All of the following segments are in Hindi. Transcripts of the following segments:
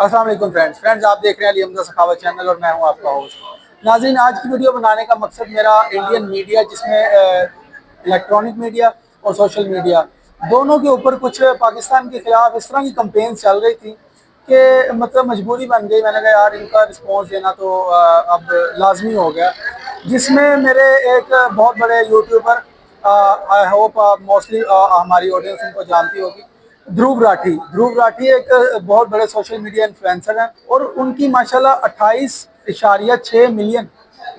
अस्सलाम वालेकुम फ्रेंड्स आप देख रहे हैं अली हमजा सखावत चैनल और मैं हूं आपका होस्ट। नाज़रीन, आज की वीडियो बनाने का मकसद मेरा इंडियन मीडिया जिसमें इलेक्ट्रॉनिक मीडिया और सोशल मीडिया दोनों के ऊपर कुछ पाकिस्तान के खिलाफ इस तरह की कंपेन चल रही थी कि मतलब मजबूरी बन गई। मैंने कहा यार इनका रिस्पॉन्स देना तो अब लाजमी हो गया। जिसमें मेरे एक बहुत बड़े यूट्यूबर, आई होप मोस्टली हमारी ऑडियंस उनको जानती होगी, ध्रुव राठी एक बहुत बड़े सोशल मीडिया इन्फ्लुएंसर हैं और उनकी माशाल्लाह 28.6 मिलियन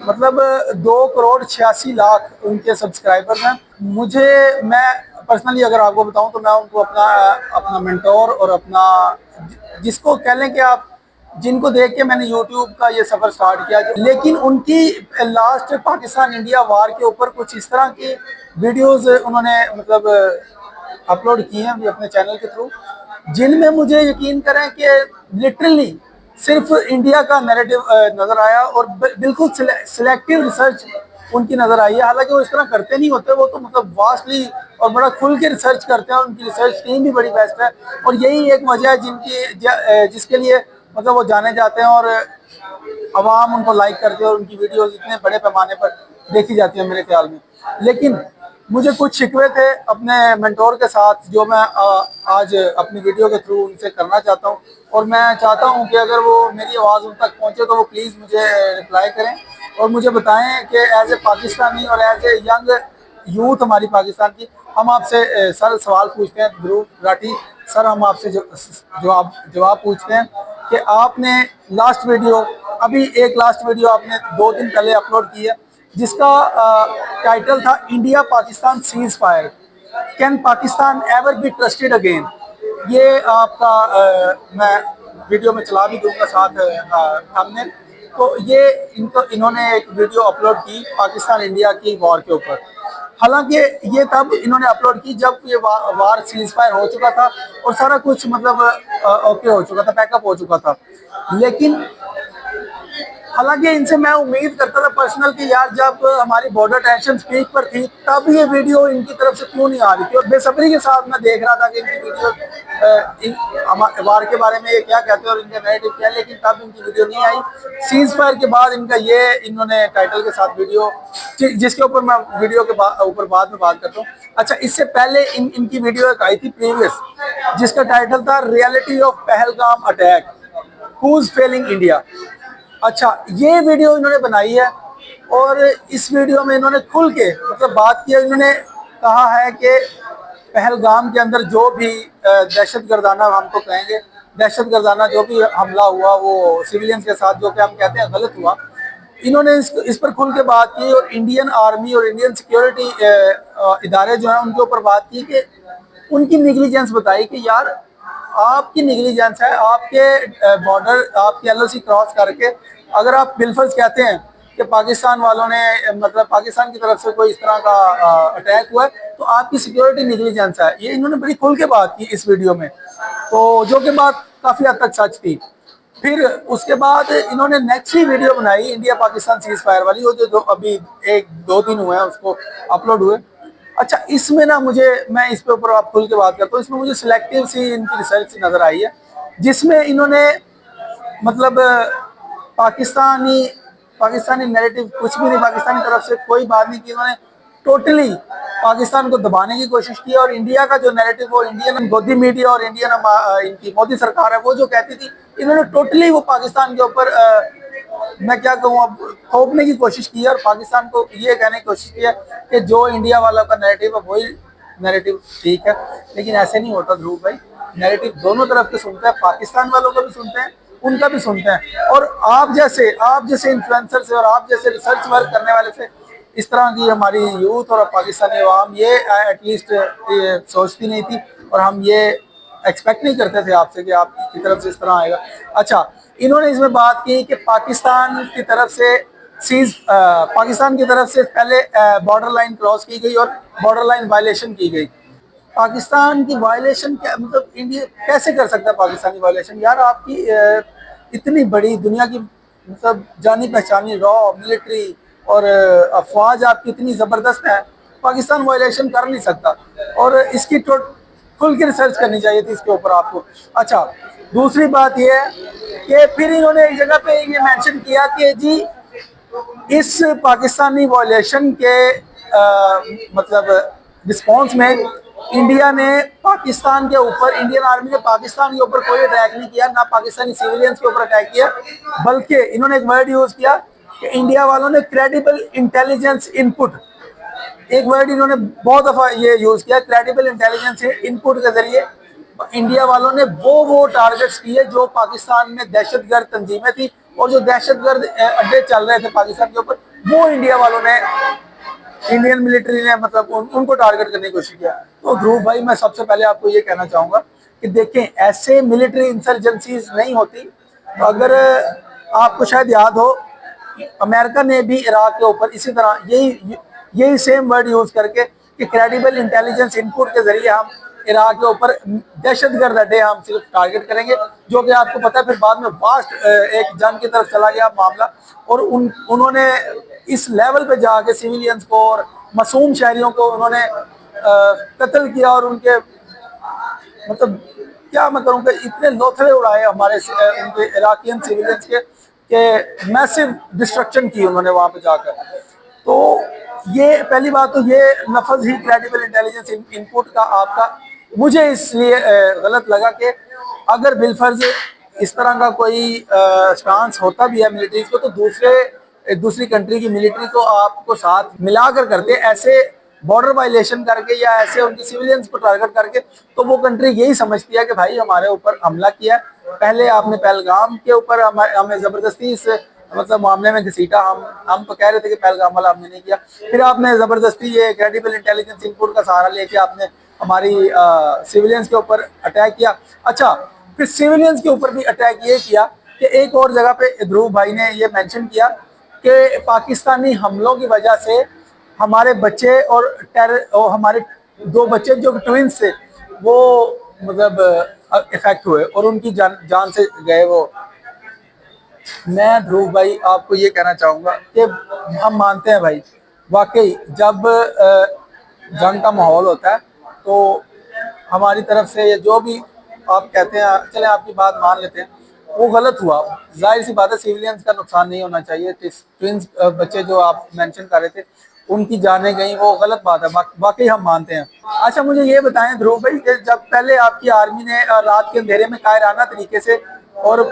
मतलब 2 करोड़ 86 लाख उनके सब्सक्राइबर हैं। मैं पर्सनली अगर आपको बताऊं तो मैं उनको अपना अपना मेंटोर और अपना जिसको कह लें कि आप जिनको देख के मैंने यूट्यूब का ये सफ़र स्टार्ट किया। लेकिन उनकी लास्ट पाकिस्तान इंडिया वार के ऊपर कुछ इस तरह की वीडियोस उन्होंने मतलब अपलोड किए हैं अपने चैनल के थ्रू, जिनमें मुझे यकीन करें कि लिटरली सिर्फ इंडिया का नैरेटिव नज़र आया और बिल्कुल सिलेक्टिव रिसर्च उनकी नज़र आई है। हालांकि वो इस तरह करते नहीं होते, वो तो मतलब वास्टली और बड़ा खुल के रिसर्च करते हैं और उनकी रिसर्च टीम भी बड़ी बेस्ट है। और यही एक वजह है जिसके लिए मतलब वो जाने जाते हैं और आवाम उनको लाइक करती है और उनकी वीडियोस इतने बड़े पैमाने पर देखी जाती है मेरे ख्याल में। लेकिन मुझे कुछ शिकवे थे अपने मेंटोर के साथ जो मैं आज अपनी वीडियो के थ्रू उनसे करना चाहता हूं। और मैं चाहता हूं कि अगर वो मेरी आवाज़ उन तक पहुंचे तो वो प्लीज़ मुझे रिप्लाई करें और मुझे बताएं कि एज ए पाकिस्तानी और एज ए यंग यूथ हमारी पाकिस्तान की, हम आपसे सर सवाल पूछते हैं ध्रुव राठी सर, हम आपसे जवाब पूछते हैं कि आपने लास्ट वीडियो एक लास्ट वीडियो आपने 2 दिन पहले अपलोड की है जिसका टाइटल था India Pakistan cease fire, can Pakistan ever be trusted again. ये आपका मैं वीडियो में चला भी दूंगा साथ हमने तो ये इन्होंने एक वीडियो अपलोड की पाकिस्तान इंडिया की वॉर के ऊपर। हालांकि ये तब इन्होंने अपलोड की जब ये वार सीज फायर हो चुका था और सारा कुछ मतलब ओके हो चुका था, पैकअप हो चुका था। लेकिन हालांकि इनसे मैं उम्मीद करता था पर्सनल कि यार जब हमारी बॉर्डर टेंशन पीक पर थी तब ये वीडियो इनकी तरफ से क्यों नहीं आ रही थी। और बेसब्री के साथ मैं देख रहा था कि इनकी वीडियो वार के बारे में ये क्या कहते हैं और इनका नैरेटिव क्या है, लेकिन तब इनकी वीडियो नहीं आई। सीज फायर के बाद इनका ये इन्होंने टाइटल के साथ वीडियो जिसके ऊपर मैं वीडियो के ऊपर बाद में बात करता हूँ। अच्छा, इससे पहले इनकी वीडियो एक आई थी प्रीवियस जिसका टाइटल था reality of Pahalgam attack, who's failing India. अच्छा, ये वीडियो इन्होंने बनाई है और इस वीडियो में इन्होंने खुल के मतलब बात की है। इन्होंने कहा है कि पहलगाम के अंदर जो भी दहशत गर्दाना, हम तो कहेंगे दहशत गर्दाना जो भी हमला हुआ वो सिविलियंस के साथ जो कि हम कहते हैं गलत हुआ, इन्होंने इस पर खुल के बात की और इंडियन आर्मी और इंडियन सिक्योरिटी इदारे जो हैं उनके ऊपर बात की कि उनकी निगलिजेंस बताई कि यार आपकी निगलिजेंस है, आपके बॉर्डर आपकी एलओसी क्रॉस करके अगर आप बिलफर्ज कहते हैं कि पाकिस्तान वालों ने मतलब पाकिस्तान की तरफ से कोई इस तरह का अटैक हुआ है तो आपकी सिक्योरिटी निगलिजेंस है। ये इन्होंने बड़ी खुल के बात की इस वीडियो में, तो जो कि बात काफ़ी हद तक सच थी। फिर उसके बाद इन्होंने नेक्स्ट ही वीडियो बनाई इंडिया पाकिस्तान सीज फायर वाली, वो जो अभी 1-2 दिन हुए हैं उसको अपलोड हुए। अच्छा, इसमें ना मैं इस पे ऊपर आप खुल के बात करता हूँ, इसमें मुझे सिलेक्टिव सी इनकी रिसर्च नज़र आई है जिसमें इन्होंने मतलब पाकिस्तानी पाकिस्तानी नैरेटिव कुछ भी नहीं, पाकिस्तानी तरफ से कोई बात नहीं की। इन्होंने टोटली पाकिस्तान को दबाने की कोशिश की और इंडिया का जो नैरेटिव वो इंडियन गोदी मीडिया और इंडियन इनकी मोदी सरकार है वो जो कहती थी, इन्होंने टोटली वो पाकिस्तान के ऊपर मैं क्या कहूँ अब थोपने की कोशिश की है और पाकिस्तान को ये कहने की कोशिश की है कि जो इंडिया वालों का नैरेटिव है वही नैरेटिव ठीक है। लेकिन ऐसे नहीं होता ध्रुव भाई, नैरेटिव दोनों तरफ के सुनते हैं, पाकिस्तान वालों का भी सुनते हैं, उनका भी सुनते हैं। और आप जैसे इन्फ्लुएंसर से और आप जैसे रिसर्च वर्क करने वाले से इस तरह की हमारी यूथ और पाकिस्तानी अवाम ये एटलीस्ट ये सोचती नहीं थी और हम ये एक्सपेक्ट नहीं करते थे आपसे कि आपकी तरफ से इस तरह आएगा। अच्छा, इन्होंने इसमें बात की कि पाकिस्तान की तरफ से पहले बॉर्डर लाइन क्रॉस की गई और बॉर्डर लाइन वायलेशन की गई। पाकिस्तान की वायलेशन क्या मतलब इंडिया कैसे कर सकता है पाकिस्तानी वायलेशन? यार आपकी इतनी बड़ी दुनिया की मतलब जानी पहचानी रॉ मिलिट्री और अफवाज आपकी इतनी ज़बरदस्त है, पाकिस्तान वायलेशन कर नहीं सकता। और इसकी खुल के रिसर्च करनी चाहिए थी इसके ऊपर आपको। अच्छा, दूसरी बात ये है कि फिर इन्होंने एक जगह पे ये मेंशन किया कि जी इस पाकिस्तानी वॉयलेशन के मतलब रिस्पॉन्स में इंडिया ने पाकिस्तान के ऊपर, इंडियन आर्मी ने पाकिस्तान के ऊपर कोई अटैक नहीं किया, ना पाकिस्तानी सिविलियंस के ऊपर अटैक किया, बल्कि इन्होंने एक वर्ड यूज किया कि इंडिया वालों ने क्रेडिबल इंटेलिजेंस इनपुट, एक वर्ड इन्होंने बहुत दफा ये यूज किया, क्रेडिबल इंटेलिजेंस इनपुट के जरिए इंडिया वालों ने वो टारगेट्स किए जो पाकिस्तान में दहशतगर्द तंजीमें थी और जो दहशतगर्द अड्डे चल रहे थे पाकिस्तान के ऊपर, वो इंडिया वालों ने, इंडियन मिलिट्री ने मतलब उनको टारगेट करने की कोशिश किया। तो ध्रुव भाई, मैं सबसे पहले आपको ये कहना चाहूंगा कि देखें, ऐसे मिलिट्री इंसर्जेंसीज नहीं होती। तो अगर आपको शायद याद हो, अमेरिका ने भी इराक के ऊपर इसी तरह यही सेम वर्ड यूज करके कि क्रेडिबल इंटेलिजेंस इनपुट के जरिए हम इराक के ऊपर दहशतगर्द अड्डे हम सिर्फ टारगेट करेंगे, जो कि आपको पता है फिर बाद में वास्ट एक जंग की तरफ चला गया मामला। और उन्होंने इस लेवल पे जाके सिविलियंस को और मासूम शहरियों को उन्होंने कत्ल किया और उनके मतलब क्या मतलब उनके इतने लोथड़े उड़ाए हमारे उनके इराकियन सिविलियंस के मैसिव डिस्ट्रक्शन की उन्होंने वहां पे जाकर। तो ये पहली बात, तो ये लफ्ज ही क्रेडिबल इंटेलिजेंस इनपुट का आपका मुझे इसलिए गलत लगा कि अगर बिलफर्ज इस तरह का कोई स्टांस होता भी है मिलिट्री को, तो दूसरी कंट्री की मिलिट्री को आपको साथ मिलाकर करते, ऐसे बॉर्डर वायलेशन करके या ऐसे उनकी सिविलियंस को टारगेट करके, तो वो कंट्री यही समझती है कि भाई हमारे ऊपर हमला किया, पहले आपने पहलगाम के ऊपर हमें जबरदस्ती इस मतलब मामले में घसीटा, हम तो कह रहे थे कि पहलगाम वाला हमने नहीं किया, फिर आपने जबरदस्ती ये क्रेडिबल इंटेलिजेंस इनपुट का सहारा लेके आपने हमारी सिविलियंस के ऊपर अटैक किया। अच्छा, फिर सिविलियंस के ऊपर भी अटैक ये किया कि एक और जगह पे ध्रुव भाई ने ये मेंशन किया कि पाकिस्तानी हमलों की वजह से हमारे बच्चे और हमारे 2 बच्चे जो ट्विंस थे वो मतलब इफेक्ट हुए और उनकी जान से गए वो। मैं ध्रुव भाई आपको ये कहना चाहूँगा कि हम मानते हैं भाई, वाकई जब जंग का माहौल होता है तो हमारी तरफ से ये जो भी आप कहते हैं, चले आपकी बात मान लेते हैं, वो गलत हुआ। जाहिर सी बात है सिविलियंस का नुकसान नहीं होना चाहिए। ट्विंस बच्चे जो आप मेंशन कर रहे थे उनकी जाने गई, वो गलत बात है, वाकई हम मानते हैं। अच्छा, मुझे ये बताएं ध्रुव भाई, जब पहले आपकी आर्मी ने रात के अंधेरे में कायराना तरीके से और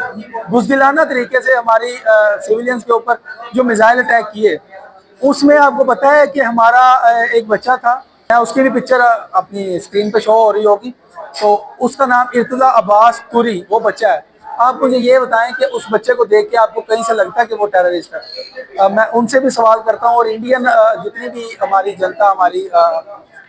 बुज़दिलाना तरीके से हमारी सिविलियंस के ऊपर जो मिसाइल अटैक किए, उसमें आपको पता है कि हमारा एक बच्चा था, मैं उसकी भी पिक्चर अपनी स्क्रीन पे शो हो रही होगी, तो उसका नाम इर्तजा अब्बास तुरी वो बच्चा है। आप मुझे ये बताएं कि उस बच्चे को देख के आपको कहीं से लगता है कि वो टेररिस्ट है? मैं उनसे भी सवाल करता हूँ और इंडियन जितनी भी हमारी जनता, हमारी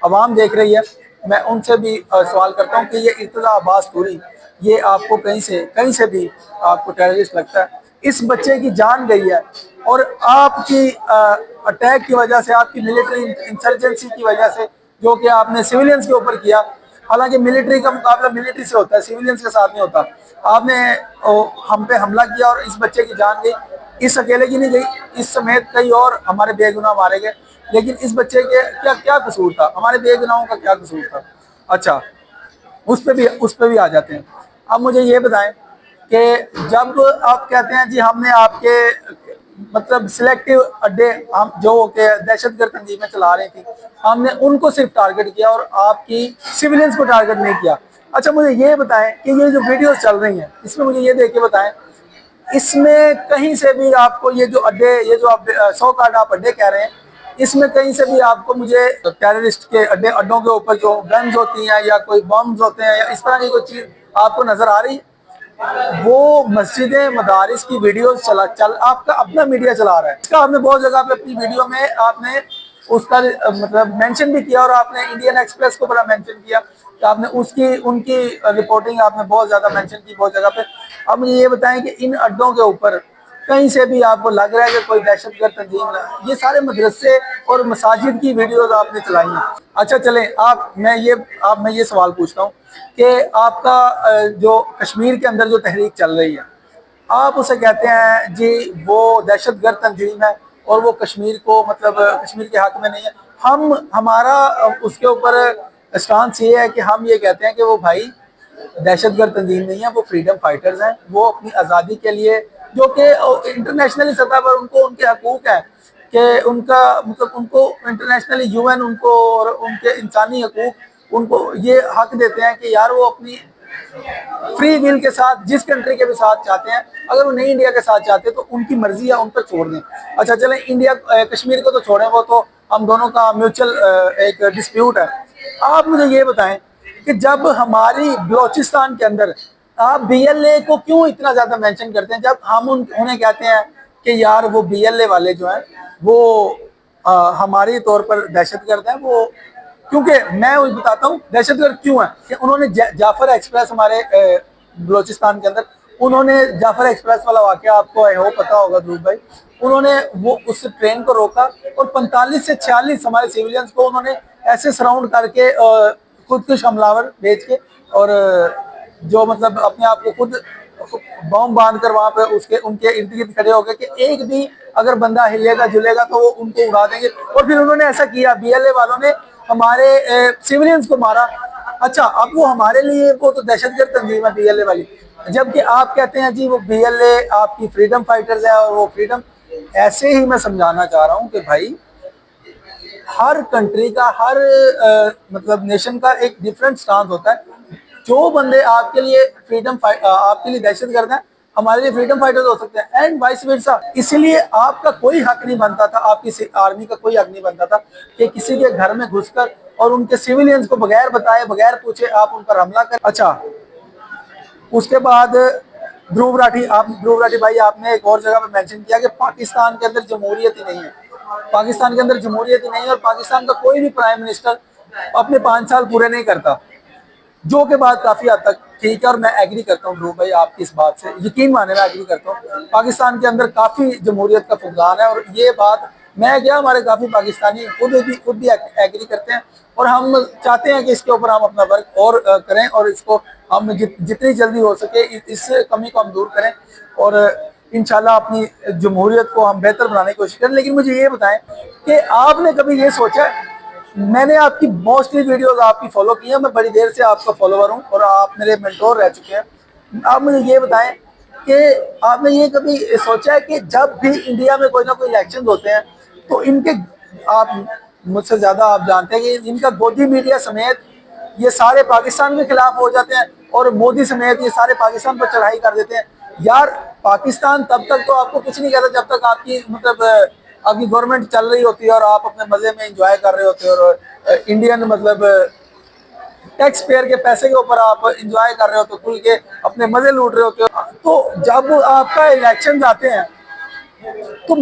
आवाम देख रही है, मैं उनसे भी सवाल करता हूँ कि ये इर्तजा अब्बास तुरी, ये आपको कहीं से भी आपको टेररिस्ट लगता है? इस बच्चे की जान गई है और आपकी अटैक की वजह से, आपकी मिलिट्री इंसर्जेंसी की वजह से, जो कि आपने सिविलियंस के ऊपर किया, हालांकि मिलिट्री का मुकाबला मिलिट्री से होता है, सिविलियंस के साथ नहीं होता, आपने हम पे हमला किया और इस बच्चे की जान गई। इस अकेले की नहीं गई, इस समेत कई और हमारे बेगुनाह मारे गए, लेकिन इस बच्चे के क्या क्या कसूर था? हमारे बेगुनाहों का क्या कसूर था? अच्छा, उस पे भी आ जाते हैं। अब मुझे ये बताएं कि जब आप कहते हैं जी हमने आपके मतलब सिलेक्टिव अड्डे, हम जो के दहशतगर्द तंजीमें चला रही थी, हमने उनको सिर्फ टारगेट किया और आपकी सिविलियंस को टारगेट नहीं किया। अच्छा, मुझे ये बताएं कि ये जो वीडियोस चल रही हैं, इसमें मुझे ये देख के बताएं, इसमें कहीं से भी आपको ये जो अड्डे, ये जो आप 100 कार्ड आप अड्डे कह रहे हैं, इसमें कहीं से भी आपको मुझे टेररिस्ट के अड्डों के ऊपर जो गन्स होती हैं या कोई बम्स होते हैं या इस तरह की कोई चीज आपको नजर आ रही है? वो मस्जिदें, मदारिस की वीडियोस चल आपका अपना मीडिया चला रहा है, इसका आपने बहुत जगह पे अपनी वीडियो में आपने उसका मतलब मेंशन भी किया और आपने इंडियन एक्सप्रेस को बड़ा मेंशन किया कि आपने उनकी रिपोर्टिंग आपने बहुत ज्यादा मेंशन की बहुत जगह पे। अब मुझे ये बताएं कि इन अड्डों के ऊपर कहीं से भी आपको लग रहा है कि कोई दहशतगर्द तंजीम, ये सारे मदरसे और मसाजिद की वीडियोस आपने चलाई हैं। अच्छा चलें, मैं ये सवाल पूछता हूँ कि आपका जो कश्मीर के अंदर जो तहरीक चल रही है, आप उसे कहते हैं जी वो दहशतगर्द तंजीम है और वो कश्मीर को मतलब कश्मीर के हक में नहीं है, हम हमारा उसके ऊपर स्टांस ये है कि हम ये कहते हैं कि वो भाई दहशतगर्द तंजीम नहीं है, वो फ्रीडम फाइटर्स हैं, वो अपनी आज़ादी के लिए, जो कि इंटरनेशनली सतह पर उनको उनके हकूक हैं कि उनका मतलब उनको इंटरनेशनली यूएन उनको और उनके इंसानी हकूक उनको ये हक देते हैं कि यार वो अपनी फ्री विल के साथ जिस कंट्री के भी साथ चाहते हैं, अगर वो नहीं इंडिया के साथ चाहते तो उनकी मर्जी है, उन पर छोड़ दें। अच्छा चलें, इंडिया कश्मीर को तो छोड़ें, वो तो हम दोनों का म्यूचुअल एक डिस्प्यूट है। आप मुझे ये बताएं कि जब हमारी बलोचिस्तान के अंदर आप बीएलए को क्यों इतना ज्यादा मेंशन करते हैं, जब हम उन्हें कहते हैं कि यार वो बीएलए वाले जो हैं वो हमारे तौर पर दहशतगर्द हैं, वो क्योंकि मैं बताता हूँ दहशतगर्द क्यों है कि उन्होंने जाफर एक्सप्रेस हमारे बलोचिस्तान के अंदर, उन्होंने जाफर एक्सप्रेस वाला वाकया आपको आई होप पता होगा ध्रुव भाई, उन्होंने वो उस ट्रेन को रोका और 45 से 46 हमारे सिविलियंस को उन्होंने ऐसे सराउंड करके खुदकुश हमलावर भेज के और जो मतलब अपने आप को खुद बॉम्ब बांध कर वहां पे उसके उनके इर्द गिर्द खड़े हो गए कि एक भी अगर बंदा हिलेगा जुलेगा तो वो उनको उड़ा देंगे, और फिर उन्होंने ऐसा किया, बीएलए वालों ने हमारे सिविलियंस को मारा। अच्छा, अब वो हमारे लिए वो तो दहशतगर्द तंजीम है बीएलए वाली, जबकि आप कहते हैं जी वो बीएलए आपकी फ्रीडम फाइटर्स है और वो फ्रीडम। ऐसे ही मैं समझाना चाह रहा हूँ कि भाई हर कंट्री का हर मतलब नेशन का एक डिफरेंट स्टांस होता है। जो बंदे आपके लिए आपके लिए दहशतगर्द हैं, हमारे लिए फ्रीडम फाइटर्स हो सकते हैं, एंड वाइस वर्सा। इसीलिए आपका कोई हक नहीं बनता था, आपकी आर्मी का कोई हक नहीं बनता था कि किसी के घर में घुसकर और उनके सिविलियंस को बगैर बताए बगैर पूछे आप उन पर हमला कर। अच्छा, उसके बाद ध्रुव राठी भाई, आपने एक और जगह पे मेंशन किया कि पाकिस्तान के अंदर जमहूरियत ही नहीं है, पाकिस्तान के अंदर जमहूरियत ही नहीं है और पाकिस्तान का कोई भी प्राइम मिनिस्टर अपने 5 साल पूरे नहीं करता, जो के बाद काफी हद तक ठीक है, और मैं एग्री करता हूँ ध्रुव भाई आपकी इस बात से, यकीन माने मैं एग्री करता हूँ। पाकिस्तान के अंदर काफी जमहूरियत का फुकदान है और ये बात मैं क्या हमारे काफी पाकिस्तानी खुद भी एग्री करते हैं, और हम चाहते हैं कि इसके ऊपर हम अपना वर्क और करें और इसको हम जितनी जल्दी हो सके इस कमी को हम दूर करें और इंशाल्लाह अपनी जमहूरियत को हम बेहतर बनाने की कोशिश करें। लेकिन मुझे ये बताएं कि आपने कभी ये सोचा है, मैंने आपकी मोस्टली वीडियोस आपकी फॉलो की है, मैं बड़ी देर से आपका फॉलोवर हूँ और आप मेरे मेंटोर रह चुके हैं। आप मुझे ये बताएं कि आपने ये कभी सोचा है कि जब भी इंडिया में कोई ना कोई इलेक्शन होते हैं तो इनके, आप मुझसे ज्यादा आप जानते हैं कि इनका गोदी मीडिया समेत ये सारे पाकिस्तान के खिलाफ हो जाते हैं और मोदी समेत ये सारे पाकिस्तान पर चढ़ाई कर देते हैं। यार पाकिस्तान तब तक तो आपको कुछ नहीं कहता जब तक आपकी मतलब आपकी गवर्नमेंट चल रही होती है और आप अपने मजे में एंजॉय कर रहे होते हो और इंडियन मतलब टैक्स पेयर के पैसे के ऊपर आप एंजॉय कर रहे होते हो, खुल के अपने मजे लूट रहे होते हो। तो जब आपका इलेक्शन आते हैं तो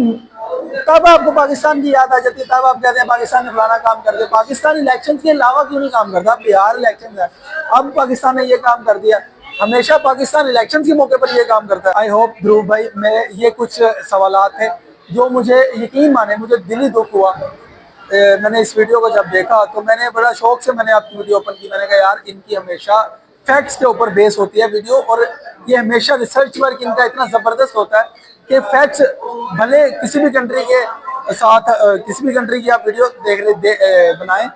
तब आपको पाकिस्तान की याद आ जाती है, तब आप कहते हैं पाकिस्तान ने फलाना काम कर दिया। पाकिस्तान इलेक्शन के अलावा क्यों नहीं काम करता? बिहार इलेक्शन है, अब पाकिस्तान ने ये काम कर दिया, हमेशा पाकिस्तान इलेक्शन के मौके पर ये काम करता है। आई होप ध्रुव भाई, मेरे ये कुछ सवालात हैं जो मुझे यकीन माने मुझे दिली दुख हुआ। मैंने इस वीडियो को जब देखा तो मैंने बड़ा शौक से मैंने आपकी वीडियो ओपन की, मैंने कहा यार इनकी हमेशा फैक्ट्स के ऊपर बेस होती है वीडियो, और ये हमेशा रिसर्च वर्क इनका इतना ज़बरदस्त होता है कि फैक्ट्स भले किसी भी कंट्री के साथ किसी भी कंट्री की आप वीडियो बनाएं,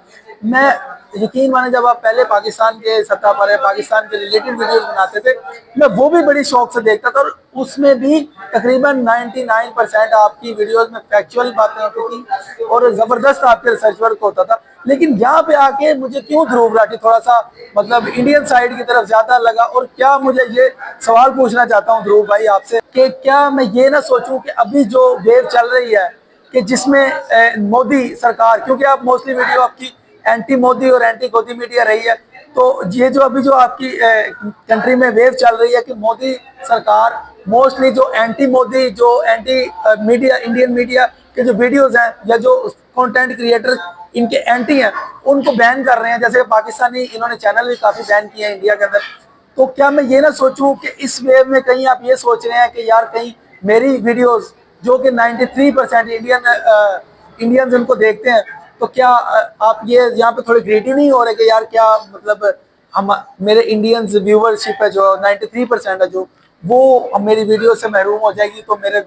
मैं यकीन माने जब आप पहले पाकिस्तान के सतह पर पाकिस्तान के रिलेटेड वीडियोस बनाते थे, मैं वो भी बड़ी शौक से देखता था और उसमें भी तकरीबन 99% आपकी वीडियोस में फैक्चुअल बातें होती थी और ज़बरदस्त आपके रिसर्च वर्क होता था। लेकिन यहाँ पे आके मुझे क्यों ध्रुव राठी थोड़ा सा मतलब इंडियन साइड की तरफ ज्यादा लगा, और क्या मुझे ये सवाल पूछना चाहता हूँ ध्रुव भाई आपसे कि क्या मैं ये ना सोचूं कि अभी जो वेव चल रही है कि जिसमें मोदी सरकार, क्योंकि आप मोस्टली वीडियो आपकी एंटी मोदी और एंटी गोदी मीडिया रही है, तो ये जो अभी जो आपकी कंट्री में वेव चल रही है कि मोदी सरकार मोस्टली जो एंटी मोदी जो एंटी मीडिया इंडियन मीडिया के जो वीडियोस हैं या जो कंटेंट क्रिएटर इनके एंटी हैं उनको बैन कर रहे हैं, जैसे पाकिस्तानी इन्होंने चैनल भी काफी बैन किए हैं इंडिया के अंदर। तो क्या मैं ये ना सोचूं कि इस वेव में कहीं आप ये सोच रहे हैं कि यार कहीं मेरी वीडियोस जो कि 93% इंडियंस उनको देखते हैं, तो क्या आप ये यहाँ पे थोड़े क्रिएटिव नहीं हो रहे कि यार क्या मतलब हम मेरे इंडियंस व्यूवरशिप है जो 93% है जो वो मेरी वीडियो से महरूम हो जाएगी, तो मेरे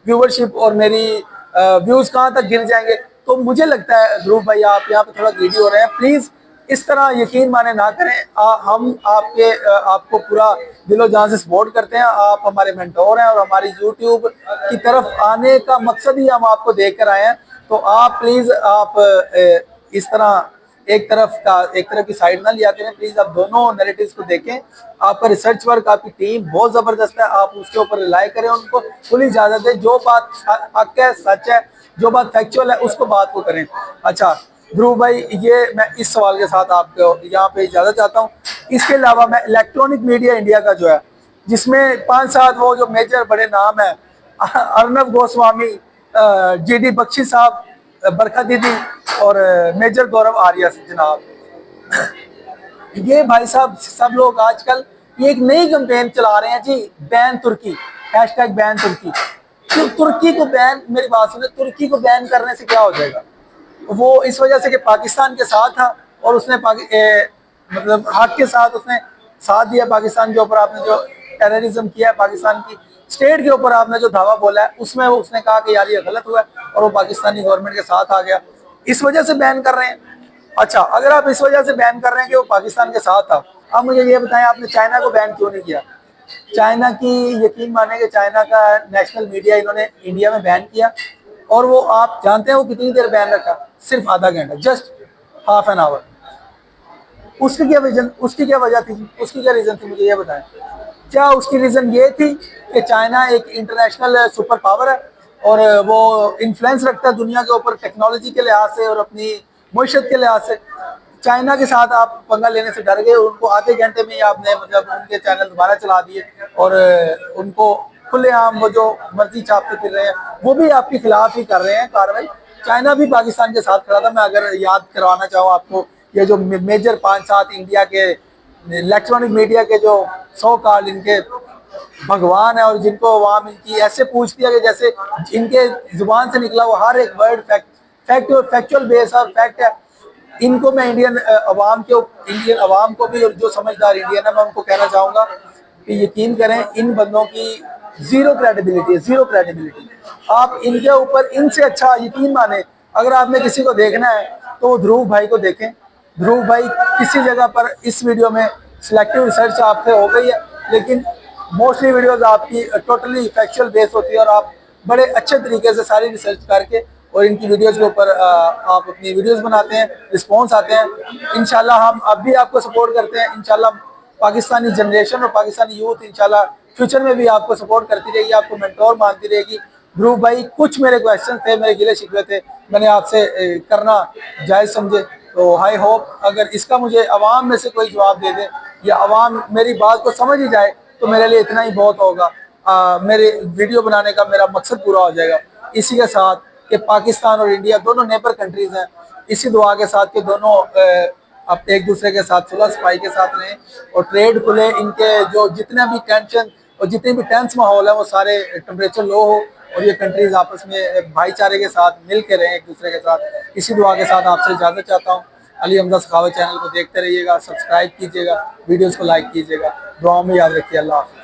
व्यूवरशिप और मेरी व्यूज कहाँ तक गिर जाएंगे। तो मुझे लगता है ध्रुव भाई आप यहाँ पे थोड़ा ग्रीडी हो रहे हैं, प्लीज इस तरह यकीन माने ना करें। हम आपको पूरा दिलो जान से सपोर्ट करते हैं। आप हमारे मेंटोर हैं और हमारी यूट्यूब की तरफ आने का मकसद ही हम आपको देकर आए हैं। तो आप प्लीज आप इस तरह एक तरफ की साइड ना लिया करें। प्लीज आप दोनों नैरेटिव्स को देखें। आपका रिसर्च वर्क, आपकी टीम बहुत जबरदस्त है, आप उसके ऊपर रिलाई करें, उनको खुली इजाजत है। जो बात हक है, सच है, जो बात फैक्चुअल है, उसको बात को करें। अच्छा ध्रुव भाई, ये मैं इस सवाल के साथ आपको यहाँ पे इजाजत चाहता हूँ। इसके अलावा मैं इलेक्ट्रॉनिक मीडिया इंडिया का जो है, जिसमें 5-7 वो जो मेजर बड़े नाम है, अर्नब गोस्वामी, जीडी बख्शी साहब, बरखा दीदी और मेजर गौरव आर्या जनाब, ये भाई साहब सब लोग आजकल ये एक नई कैंपेन चला रहे हैं जी, बैन तुर्की, हैशटैग बैन तुर्की। फिर तुर्की को बैन, मेरी बात सुने, तुर्की को बैन करने से क्या हो जाएगा? वो इस वजह से कि पाकिस्तान के साथ था और उसने मतलब हक के साथ उसने साथ दिया पाकिस्तान के ऊपर। आपने जो टेररिज्म किया है पाकिस्तान की स्टेट के ऊपर, आपने जो धावा बोला है, उसमें उसने कहा कि यार ये गलत हुआ है और वो पाकिस्तानी गवर्नमेंट के साथ आ गया, इस वजह से बैन कर रहे हैं। अच्छा, अगर आप इस वजह से बैन कर रहे हैं कि वो पाकिस्तान के साथ था, आप मुझे ये बताएं आपने चाइना को बैन क्यों नहीं किया? चाइना की, यकीन माने कि चाइना का नेशनल मीडिया इन्होंने इंडिया में बैन किया, और वो आप जानते हैं वो कितनी देर बैन रखा? सिर्फ आधा घंटा, जस्ट हाफ एन आवर। उसकी क्या वजह थी, उसकी क्या रीजन थी, मुझे ये बताएं। क्या उसकी रीजन ये थी कि चाइना एक इंटरनेशनल सुपर पावर है और वो इन्फ्लुएंस रखता है दुनिया के ऊपर टेक्नोलॉजी के लिहाज से और अपनी मईशत के लिहाज से। चाइना के साथ आप पंगा लेने से डर गए, उनको आधे घंटे में ही आपने मतलब उनके चैनल दोबारा चला दिए और उनको खुलेआम वो जो मर्जी छापते फिर रहे हैं, वो भी आपके खिलाफ ही कर रहे हैं कार्रवाई। चाइना भी पाकिस्तान के साथ खड़ा था। मैं अगर याद करवाना चाहूँ आपको, ये जो मेजर 5-7 इंडिया के इलेक्ट्रॉनिक मीडिया के जो सो कॉल्ड इनके भगवान है और जिनको अवाम इनकी ऐसे पूछती है कि जैसे इनके जुबान से निकला वो हर एक वर्ड फैक्चुअल बेस और फैक्ट है। इनको मैं इंडियन अवाम को भी और जो समझदार इंडियन है मैं उनको कहना चाहूँगा कि यकीन करें, इन बंदों की जीरो क्रेडिबिलिटी है, जीरो क्रेडिबिलिटी। आप इनके ऊपर, इनसे अच्छा यकीन माने, अगर आपने किसी को देखना है तो वो ध्रुव भाई को देखें। ध्रुव भाई किसी जगह पर इस वीडियो में सिलेक्टिव रिसर्च आपसे हो गई है, लेकिन मोस्टली वीडियोस आपकी टोटली फैक्चुअल बेस होती है और आप बड़े अच्छे तरीके से सारी रिसर्च करके और इनकी वीडियोस के ऊपर आप अपनी वीडियोस बनाते हैं, रिस्पॉन्स आते हैं। इंशाल्लाह हम अब भी आपको सपोर्ट करते हैं। इंशाल्लाह पाकिस्तानी जनरेशन और पाकिस्तानी यूथ इंशाल्लाह फ्यूचर में भी आपको सपोर्ट करती रहेगी, आपको मेंटोर मानती रहेगी। ध्रुव भाई, कुछ मेरे क्वेश्चन थे, मेरे गिले शिकवे थे, मैंने आपसे करना जायज़ समझे, तो आई होप अगर इसका मुझे अवाम में से कोई जवाब दे दे या अवाम मेरी बात को समझ ही जाए तो मेरे लिए इतना ही बहुत होगा। मेरे वीडियो बनाने का मेरा मकसद पूरा हो जाएगा। इसी के साथ कि पाकिस्तान और इंडिया दोनों नेबर कंट्रीज़ हैं, इसी दुआ के साथ कि दोनों अब एक दूसरे के साथ सुलह सफाई के साथ रहें और ट्रेड खुले। इनके जो जितने भी टेंशन और जितने भी टेंस माहौल है वो सारे टेम्परेचर लो हो और ये कंट्रीज आपस में भाईचारे के साथ मिल के रहें एक दूसरे के साथ। इसी दुआ के साथ आपसे इजाज़त चाहता हूँ। अली हमजा सखावत चैनल को देखते रहिएगा, सब्सक्राइब कीजिएगा, वीडियोज़ को लाइक कीजिएगा, दुआ में याद रखिए। अल्लाह हाफ़िज़।